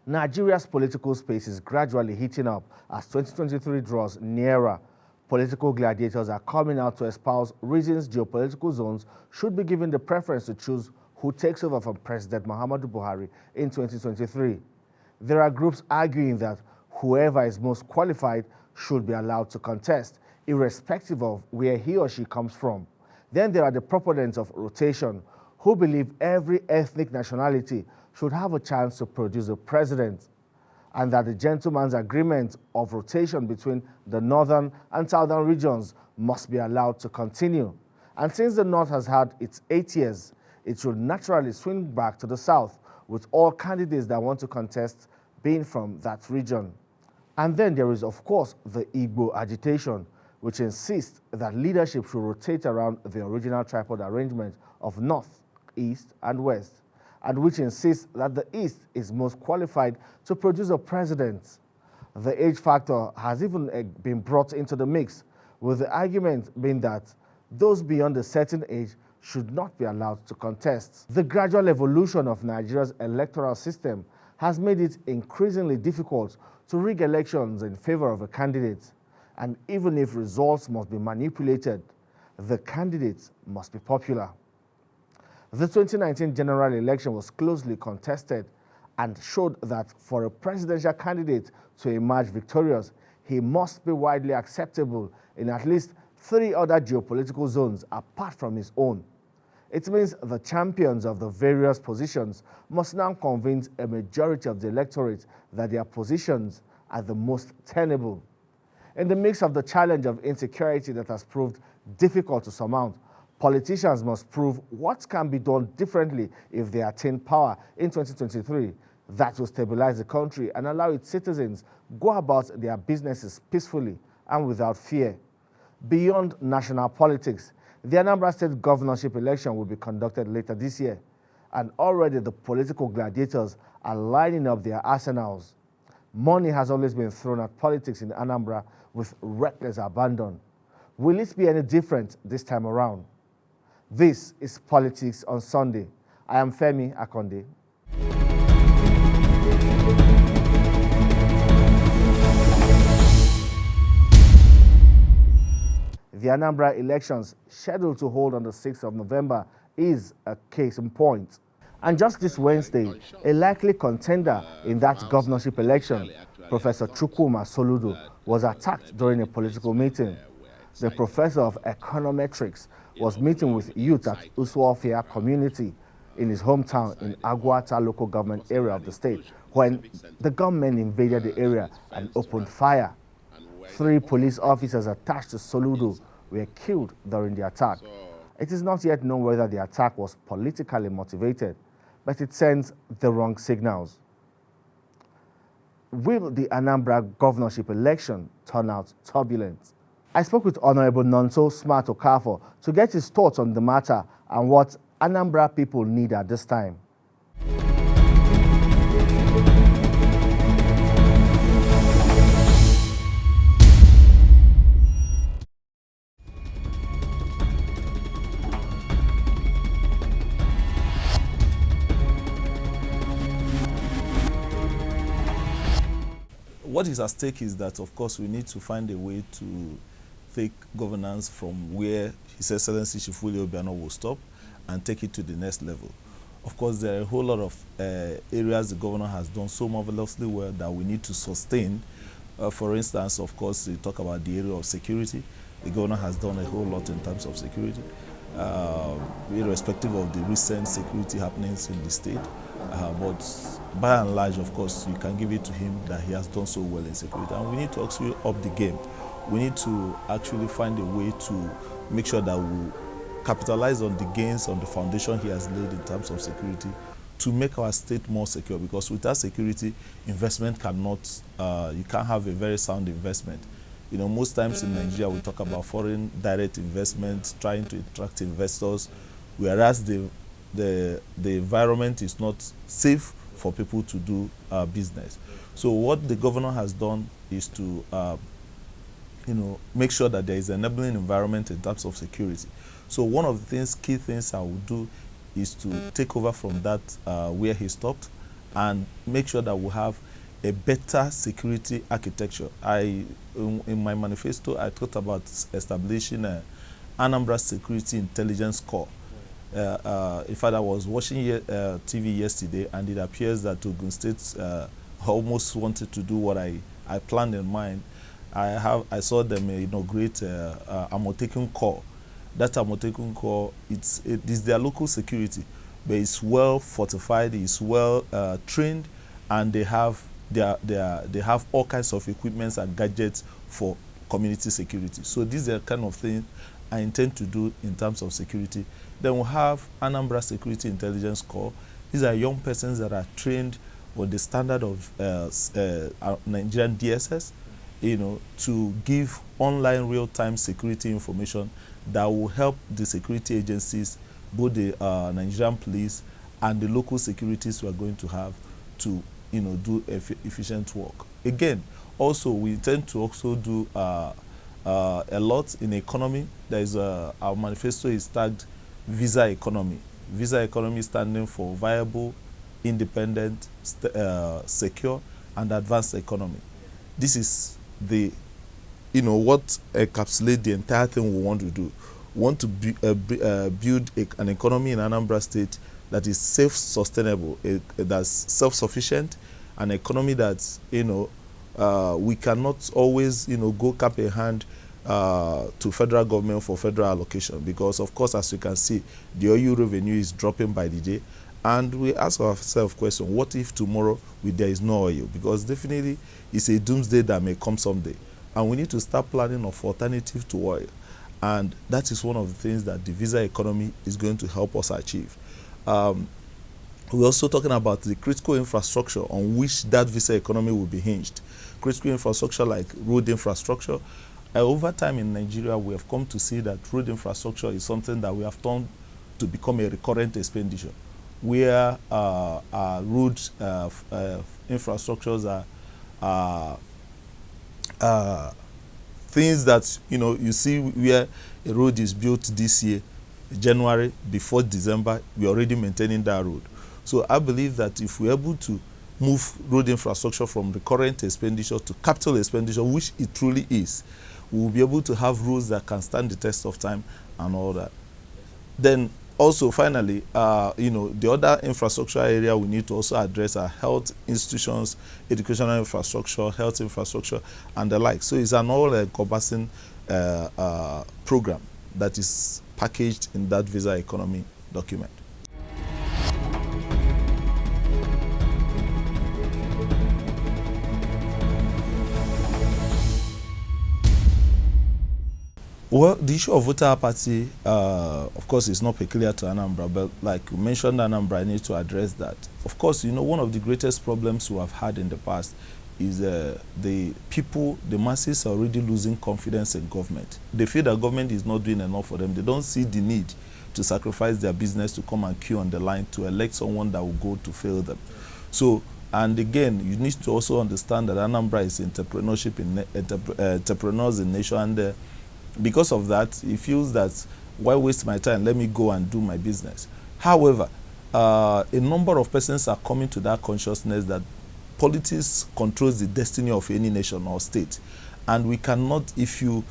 Nigeria's political space is gradually heating up as 2023 draws nearer. Political gladiators are coming out to espouse reasons geopolitical zones should be given the preference to choose who takes over from President Muhammadu Buhari in 2023. There are groups arguing that whoever is most qualified should be allowed to contest, irrespective of where he or she comes from. Then there are the proponents of rotation, who believe every ethnic nationality should have a chance to produce a president, and that the gentleman's agreement of rotation between the northern and southern regions must be allowed to continue. And since the north has had its 8 years, it should naturally swing back to the south, with all candidates that want to contest being from that region. And then there is, of course, the Igbo agitation, which insists that leadership should rotate around the original tripod arrangement of north, east, and west, and which insists that the East is most qualified to produce a president. The age factor has even been brought into the mix, with the argument being that those beyond a certain age should not be allowed to contest. The gradual evolution of Nigeria's electoral system has made it increasingly difficult to rig elections in favor of a candidate, and even if results must be manipulated, the candidates must be popular. The 2019 general election was closely contested and showed that for a presidential candidate to emerge victorious, he must be widely acceptable in at least 3 other geopolitical zones apart from his own. It means the champions of the various positions must now convince a majority of the electorate that their positions are the most tenable. In the mix of the challenge of insecurity that has proved difficult to surmount, politicians must prove what can be done differently if they attain power in 2023 that will stabilize the country and allow its citizens go about their businesses peacefully and without fear. Beyond national politics, the Anambra State Governorship election will be conducted later this year, and already the political gladiators are lining up their arsenals. Money has always been thrown at politics in Anambra with reckless abandon. Will it be any different this time around? This is Politics on Sunday. I am Femi Akonde. The Anambra elections, scheduled to hold on the 6th of November, is a case in point. And just this Wednesday, a likely contender in that governorship election, Professor Chukwuma Soludo, was attacked during a political meeting. The professor of econometrics was meeting with youth at Usuofia community in his hometown in Agwata local government area of the state when the gunmen invaded the area and opened fire. 3 police officers attached to Soludo were killed during the attack. It is not yet known whether the attack was politically motivated, but it sends the wrong signals. Will the Anambra governorship election turn out turbulent? I spoke with Honorable Nonso Smart Okafor to get his thoughts on the matter and what Anambra people need at this time. What is at stake is that, of course, we need to find a way to take governance from where His Excellency Shifuli Obiano will stop and take it to the next level. Of course, there are a whole lot of areas the governor has done so marvelously well that we need to sustain. For instance, of course, we talk about the area of security. The governor has done a whole lot in terms of security, irrespective of the recent security happenings in the state. But by and large, of course, you can give it to him that he has done so well in security. And we need to actually up the game. We need to actually find a way to make sure that we capitalize on the gains on the foundation he has laid in terms of security to make our state more secure, because without security, investment cannot, you can't have a very sound investment. You know, most times in Nigeria, we talk about foreign direct investment, trying to attract investors, whereas the environment is not safe for people to do business. So what the governor has done is to make sure that there is an enabling environment in terms of security. So one of the key things I would do is to take over from that where he stopped and make sure that we have a better security architecture. In my manifesto, I talked about establishing a Anambra Security Intelligence Corps. In fact, I was watching TV yesterday, and it appears that Ogun State almost wanted to do what I planned in mind. I saw them inaugurate Amotekun Corps. That Amotekun Corps, it is their local security, but it's well fortified, it's well trained, and they have all kinds of equipments and gadgets for community security. So these are the kind of things I intend to do in terms of security. Then we'll have Anambra Security Intelligence Corps. These are young persons that are trained with the standard of Nigerian DSS, to give online real-time security information that will help the security agencies, both the Nigerian police and the local securities we are going to have, to do efficient work. Again, also we intend to also do a lot in economy. There is our manifesto is tagged Visa Economy. Visa Economy standing for viable, independent, secure, and advanced economy. This is the what encapsulates the entire thing we want to do. We want to build an economy in Anambra State that is self-sustainable, that's self-sufficient, an economy that we cannot always go cap in hand to federal government for federal allocation, because of course, as you can see, the oil revenue is dropping by the day, and we ask ourselves question: what if tomorrow there is no oil? Because definitely it's a doomsday that may come someday, and we need to start planning of alternative to oil, and that is one of the things that the visa economy is going to help us achieve. We're also talking about the critical infrastructure on which that visa economy will be hinged. Critical infrastructure like road infrastructure. Over time in Nigeria, we have come to see that road infrastructure is something that we have turned to become a recurrent expenditure, where our road infrastructures are things that you see where a road is built this year, January, before December, we're already maintaining that road. So I believe that if we're able to move road infrastructure from recurrent expenditure to capital expenditure, which it truly is, we will be able to have roads that can stand the test of time and all that. Then also, finally, the other infrastructure area we need to also address are health institutions, educational infrastructure, health infrastructure, and the like. So it's an all-encompassing program that is packaged in that visa economy document. Well, the issue of voter apathy, of course, is not peculiar to Anambra, but like you mentioned, Anambra, I need to address that. Of course, one of the greatest problems we have had in the past is the people, the masses are already losing confidence in government. They feel that government is not doing enough for them. They don't see the need to sacrifice their business to come and queue on the line to elect someone that will go to fail them. So, and again, you need to also understand that Anambra is entrepreneurship entrepreneurs in nation, and because of that, he feels that why waste my time? Let me go and do my business. However, a number of persons are coming to that consciousness that politics controls the destiny of any nation or state, and we cannot, if you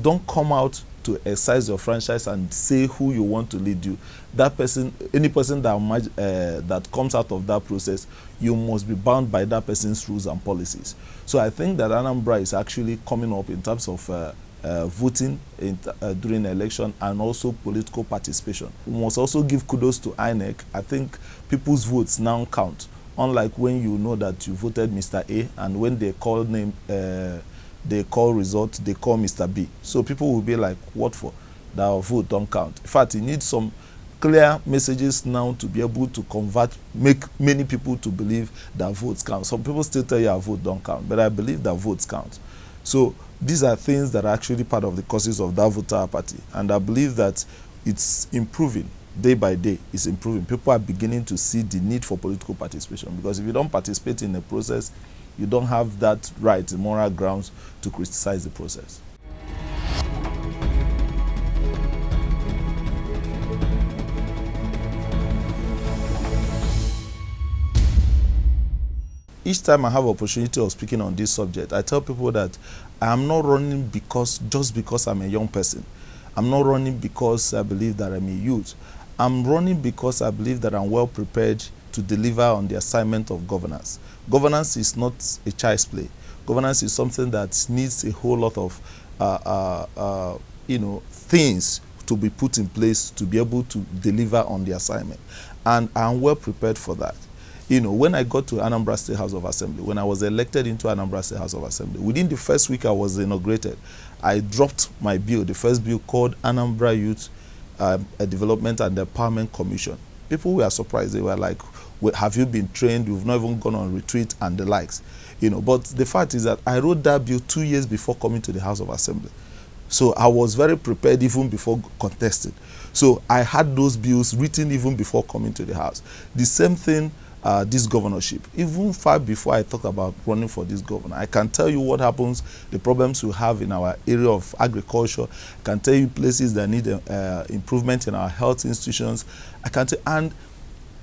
don't come out to exercise your franchise and say who you want to lead you, that person, any person that comes out of that process, you must be bound by that person's rules and policies. So I think that Anambra is actually coming up in terms of voting during the election and also political participation. We must also give kudos to INEC. I think people's votes now count, unlike when you know that you voted Mr. A, and when they call they call results, they call Mr. B. So people will be like, what for? That vote don't count. In fact, you need some clear messages now to be able to make many people to believe that votes count. Some people still tell you our vote don't count, but I believe that votes count. So these are things that are actually part of the causes of that voter apathy. And I believe that it's improving day by day. It's improving. People are beginning to see the need for political participation, because if you don't participate in the process, you don't have that right, moral grounds to criticize the process. each time I have opportunity of speaking on this subject, I tell people that I am not running just because I'm a young person. I'm not running because I believe that I'm a youth. I'm running because I believe that I'm well prepared to deliver on the assignment of governance. Governance is not a child's play. Governance is something that needs a whole lot of things to be put in place to be able to deliver on the assignment. And I'm well prepared for that. When I got to Anambra State House of Assembly, when I was elected into Anambra State House of Assembly, within the first week I was inaugurated, I dropped my bill, the first bill called Anambra Youth Development and Empowerment Commission. People were surprised. They were like, well, have you been trained? You've not even gone on retreat and the likes. But the fact is that I wrote that bill 2 years before coming to the House of Assembly. So I was very prepared even before contesting. So I had those bills written even before coming to the House. The same thing, this governorship. Even far before I talk about running for this governor, I can tell you what happens, the problems we have in our area of agriculture. I can tell you places that need improvement in our health institutions. I can tell, and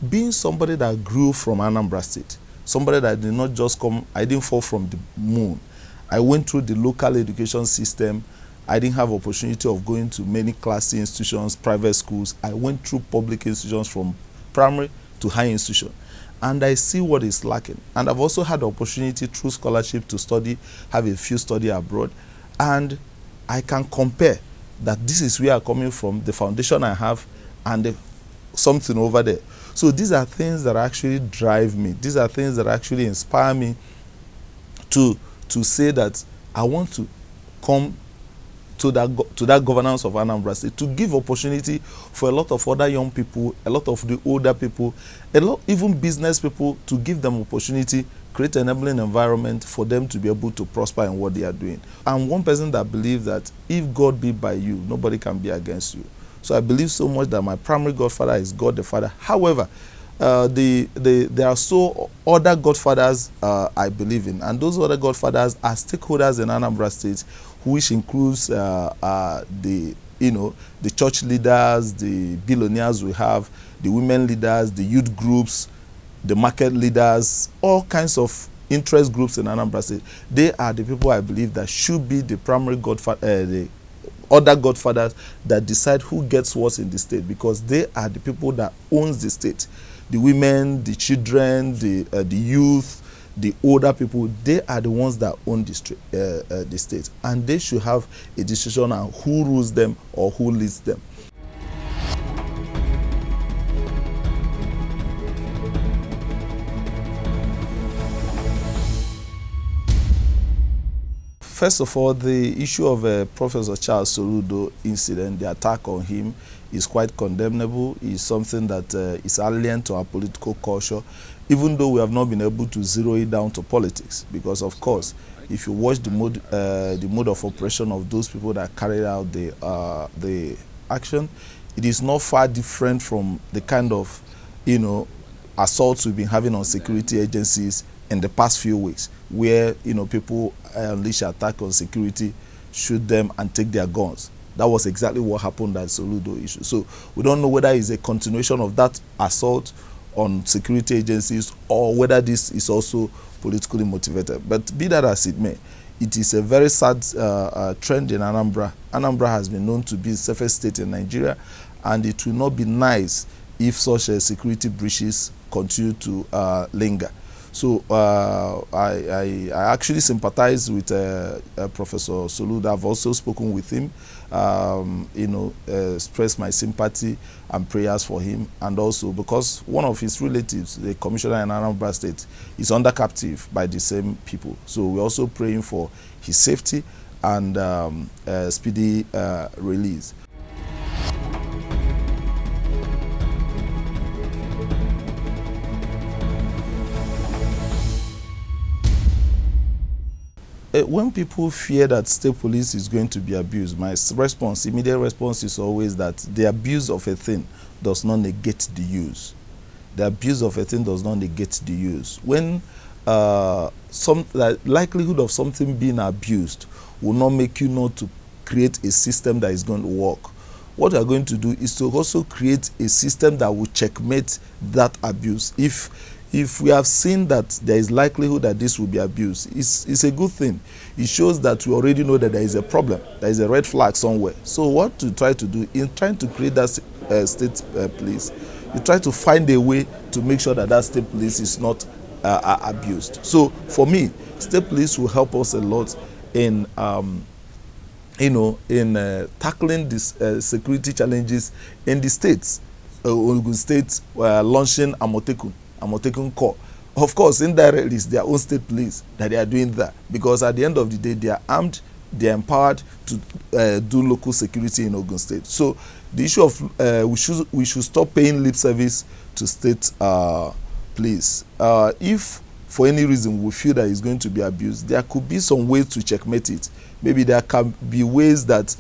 being somebody that grew from Anambra State, somebody that did not just come, I didn't fall from the moon. I went through the local education system. I didn't have opportunity of going to many class institutions, private schools. I went through public institutions from primary to high institution. And I see what is lacking. And I've also had the opportunity through scholarship to study, have a few study abroad. And I can compare that this is where I'm coming from, the foundation I have, and something over there. So these are things that actually drive me. These are things that actually inspire me to say that I want to come to that governance of Anambra State, to give opportunity for a lot of other young people, a lot of the older people, even business people, to give them opportunity, create an enabling environment for them to be able to prosper in what they are doing. I'm one person that believes that if God be by you, nobody can be against you. So I believe so much that my primary godfather is God the Father. However, there are so other godfathers I believe in, and those other godfathers are stakeholders in Anambra State, which includes the church leaders, the billionaires we have, the women leaders, the youth groups, the market leaders, all kinds of interest groups in Anambra State. They are the people I believe that should be the primary godfather, the other godfathers that decide who gets what in the state, because they are the people that owns the state. The women, the children, the youth, the older people, they are the ones that own the state, and they should have a decision on who rules them or who leads them. First of all, the issue of Professor Charles Soludo incident, the attack on him, is quite condemnable. It's something that is alien to our political culture, even though we have not been able to zero it down to politics. Because, of course, if you watch the mode of operation of those people that carried out the action, it is not far different from the kind of, assaults we've been having on security agencies in the past few weeks, where people unleash attack on security, shoot them, and take their guns. That was exactly what happened at Soludo issue. So we don't know whether it's a continuation of that assault on security agencies or whether this is also politically motivated. But be that as it may, it is a very sad trend in Anambra. Anambra has been known to be the safest state in Nigeria, and it will not be nice if such security breaches continue to linger. So I actually sympathize with Professor Soludo. I've also spoken with him, expressed my sympathy and prayers for him, and also because one of his relatives, the commissioner in Anambra State, is under captive by the same people. So we're also praying for his safety and speedy release. When people fear that state police is going to be abused, my immediate response is always that the abuse of a thing does not negate the use. The abuse of a thing does not negate the use. When the likelihood of something being abused will not make you not to create a system that is going to work. What we are going to do is to also create a system that will checkmate that abuse. If if we have seen that there is likelihood that this will be abused, it's a good thing. It shows that we already know that there is a problem, there is a red flag somewhere. So what to try to do in trying to create that state police, you try to find a way to make sure that that state police is not abused. So for me, state police will help us a lot in tackling these security challenges in the states. Ogun State launching Amotekun Corps. Of course, indirectly, it's their own state police that they are doing that, because at the end of the day, they are armed, they are empowered to do local security in Ogun State. So the issue of we should stop paying lip service to state police. If for any reason we feel that it's going to be abused, there could be some ways to checkmate it. Maybe there can be ways that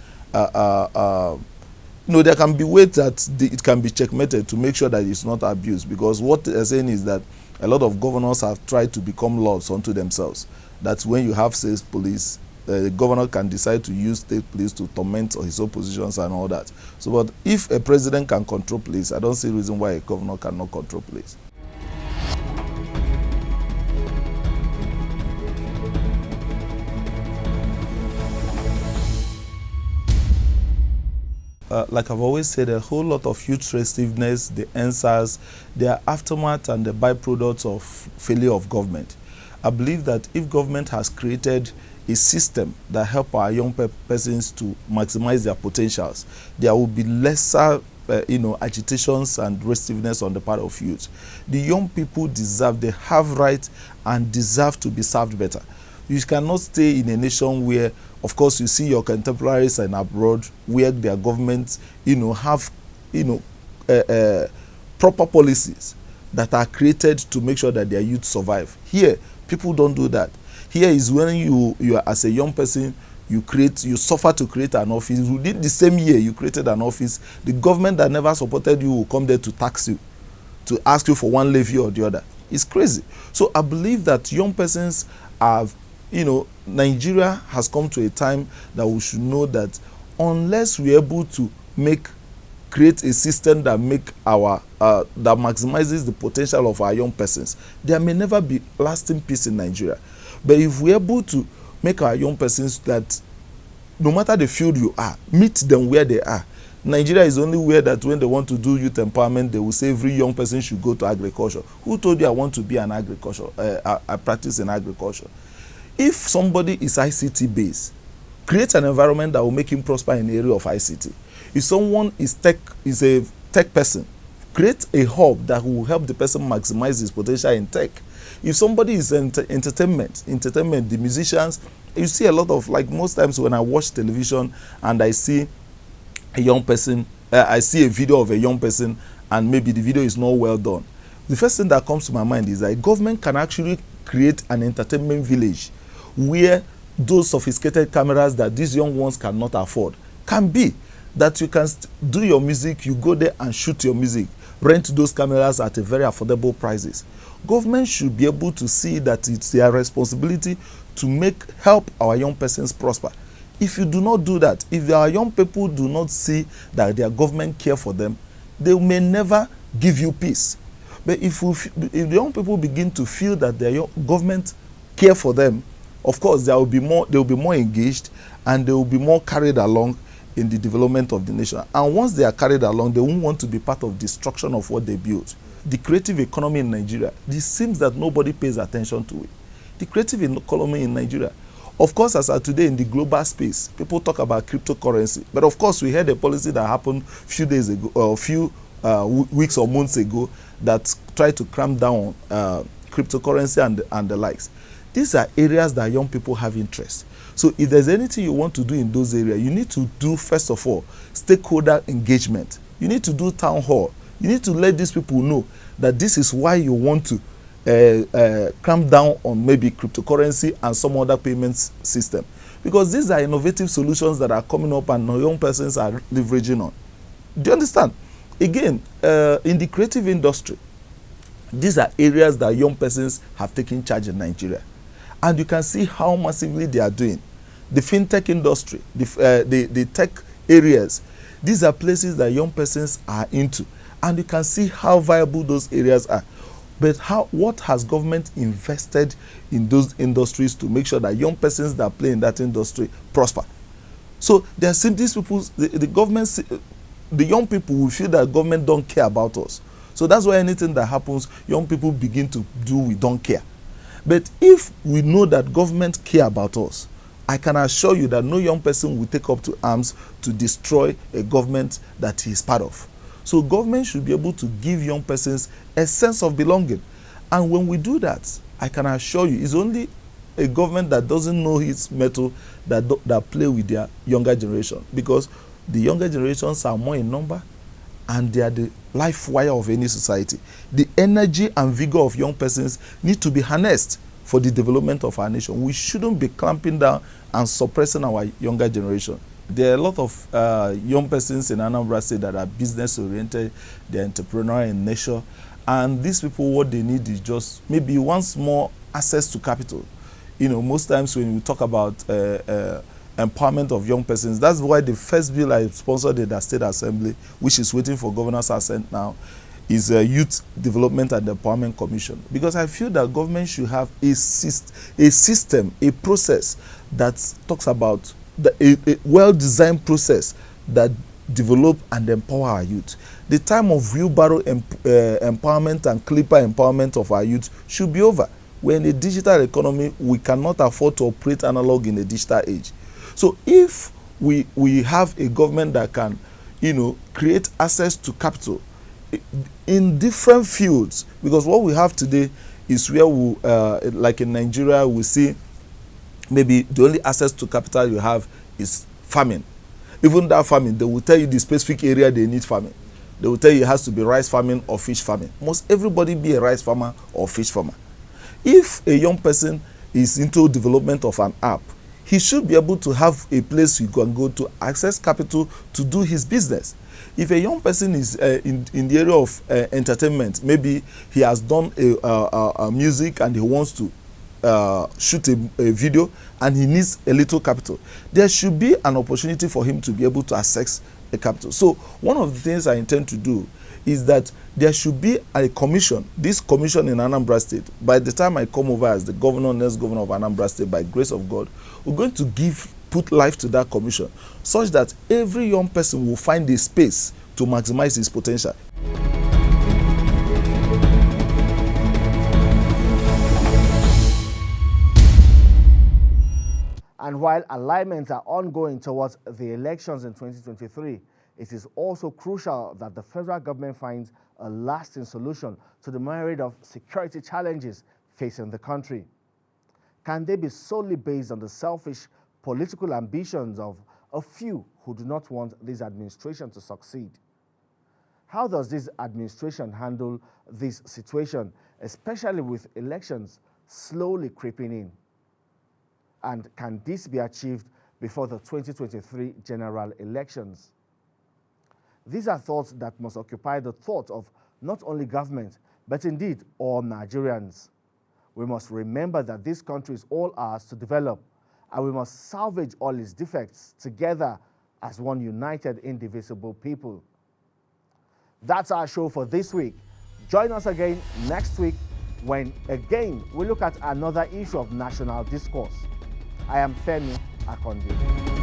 there can be ways that it can be checkmated to make sure that it's not abused, because what they're saying is that a lot of governors have tried to become laws unto themselves. That when you have state police, the governor can decide to use state police to torment his oppositions and all that. So, but if a president can control police, I don't see a reason why a governor cannot control police. Like I've always said, a whole lot of youth restiveness, the answers, their aftermath and the byproducts of failure of government. I believe that if government has created a system that help our young persons to maximize their potentials, there will be lesser agitations and restiveness on the part of youth. The young people deserve, they have rights and deserve to be served better. You cannot stay in a nation where, of course, you see your contemporaries and abroad where their governments, have, proper policies that are created to make sure that their youth survive. Here, people don't do that. Here is when you are, as a young person, you suffer to create an office. Within the same year you created an office, the government that never supported you will come there to tax you, to ask you for one levy or the other. It's crazy. So I believe that young persons have, Nigeria has come to a time that we should know that unless we're able to create a system that that maximizes the potential of our young persons, there may never be lasting peace in Nigeria. But if we're able to make our young persons that no matter the field you are, meet them where they are. Nigeria is only where that when they want to do youth empowerment, they will say every young person should go to agriculture. Who told you I want to be an agriculture? I practice in agriculture. If somebody is ICT based, create an environment that will make him prosper in the area of ICT. If someone is a tech person, create a hub that will help the person maximize his potential in tech. If somebody is entertainment, the musicians, you see a lot of, like most times when I watch television and I see a young person, I see a video of a young person and maybe the video is not well done. The first thing that comes to my mind is that government can actually create an entertainment village where those sophisticated cameras that these young ones cannot afford can be, that you can do your music, you go there and shoot your music, rent those cameras at a very affordable prices. Government should be able to see that it's their responsibility to help our young persons prosper. If you do not do that, if our young people do not see that their government care for them, they may never give you peace. But if the young people begin to feel that their government care for them, of course they will be more engaged and they will be more carried along in the development of the nation. And once they are carried along, they won't want to be part of destruction of what they built. The creative economy in Nigeria, it seems that nobody pays attention to it. The creative economy in Nigeria, of course, as of today in the global space, people talk about cryptocurrency. But of course, we had a policy that happened a few days ago, or a few weeks or months ago, that tried to cramp down cryptocurrency and the likes. These are areas that young people have interest. So if there's anything you want to do in those areas, you need to do, first of all, stakeholder engagement. You need to do town hall. You need to let these people know that this is why you want to clamp down on maybe cryptocurrency and some other payments system. Because these are innovative solutions that are coming up and young persons are leveraging on. Do you understand? Again, in the creative industry, these are areas that young persons have taken charge in Nigeria. And you can see how massively they are doing. The fintech industry, the tech areas, these are places that young persons are into. And you can see how viable those areas are. But what has government invested in those industries to make sure that young persons that play in that industry prosper? So there are these people, the government, the young people will feel that government don't care about us. So that's why anything that happens, young people begin to do, we don't care. But if we know that government care about us, I can assure you that no young person will take up to arms to destroy a government that he is part of. So government should be able to give young persons a sense of belonging. And when we do that, I can assure you, it's only a government that doesn't know its mettle that play with their younger generation. Because the younger generations are more in number and they are the life wire of any society. The energy and vigor of young persons need to be harnessed for the development of our nation. We shouldn't be clamping down and suppressing our younger generation. There are a lot of young persons in Anambra State that are business-oriented, they're entrepreneurial in nature, and these people, what they need is just maybe once more access to capital. You know, most times when we talk about empowerment of young persons, that's why the first bill I sponsored at the State Assembly, which is waiting for Governor's assent now, is a Youth Development and Empowerment Commission. Because I feel that government should have a system, a process that talks about a well-designed process that develop and empower our youth. The time of wheelbarrow empowerment and clipper empowerment of our youth should be over. We're in a digital economy. We cannot afford to operate analog in a digital age. So if we have a government that can, you know, create access to capital in different fields, because what we have today is where we, like in Nigeria, we see maybe the only access to capital you have is farming. Even that farming, they will tell you the specific area they need farming. They will tell you it has to be rice farming or fish farming. Must everybody be a rice farmer or fish farmer? If a young person is into development of an app, he should be able to have a place he can go to access capital to do his business. If a young person is in the area of entertainment, maybe he has done a music and he wants to shoot a video and he needs a little capital, there should be an opportunity for him to be able to access a capital. So one of the things I intend to do is that there should be a commission, this commission in Anambra State. By the time I come over as the governor, next governor of Anambra State, by grace of God, we're going to put life to that commission such that every young person will find a space to maximize his potential. And while alignments are ongoing towards the elections in 2023, it is also crucial that the federal government finds a lasting solution to the myriad of security challenges facing the country. Can they be solely based on the selfish political ambitions of a few who do not want this administration to succeed? How does this administration handle this situation, especially with elections slowly creeping in? And can this be achieved before the 2023 general elections? These are thoughts that must occupy the thought of not only government, but indeed all Nigerians. We must remember that this country is all ours to develop, and we must salvage all its defects together as one united, indivisible people. That's our show for this week. Join us again next week when, again, we look at another issue of national discourse. I am Femi Akondi.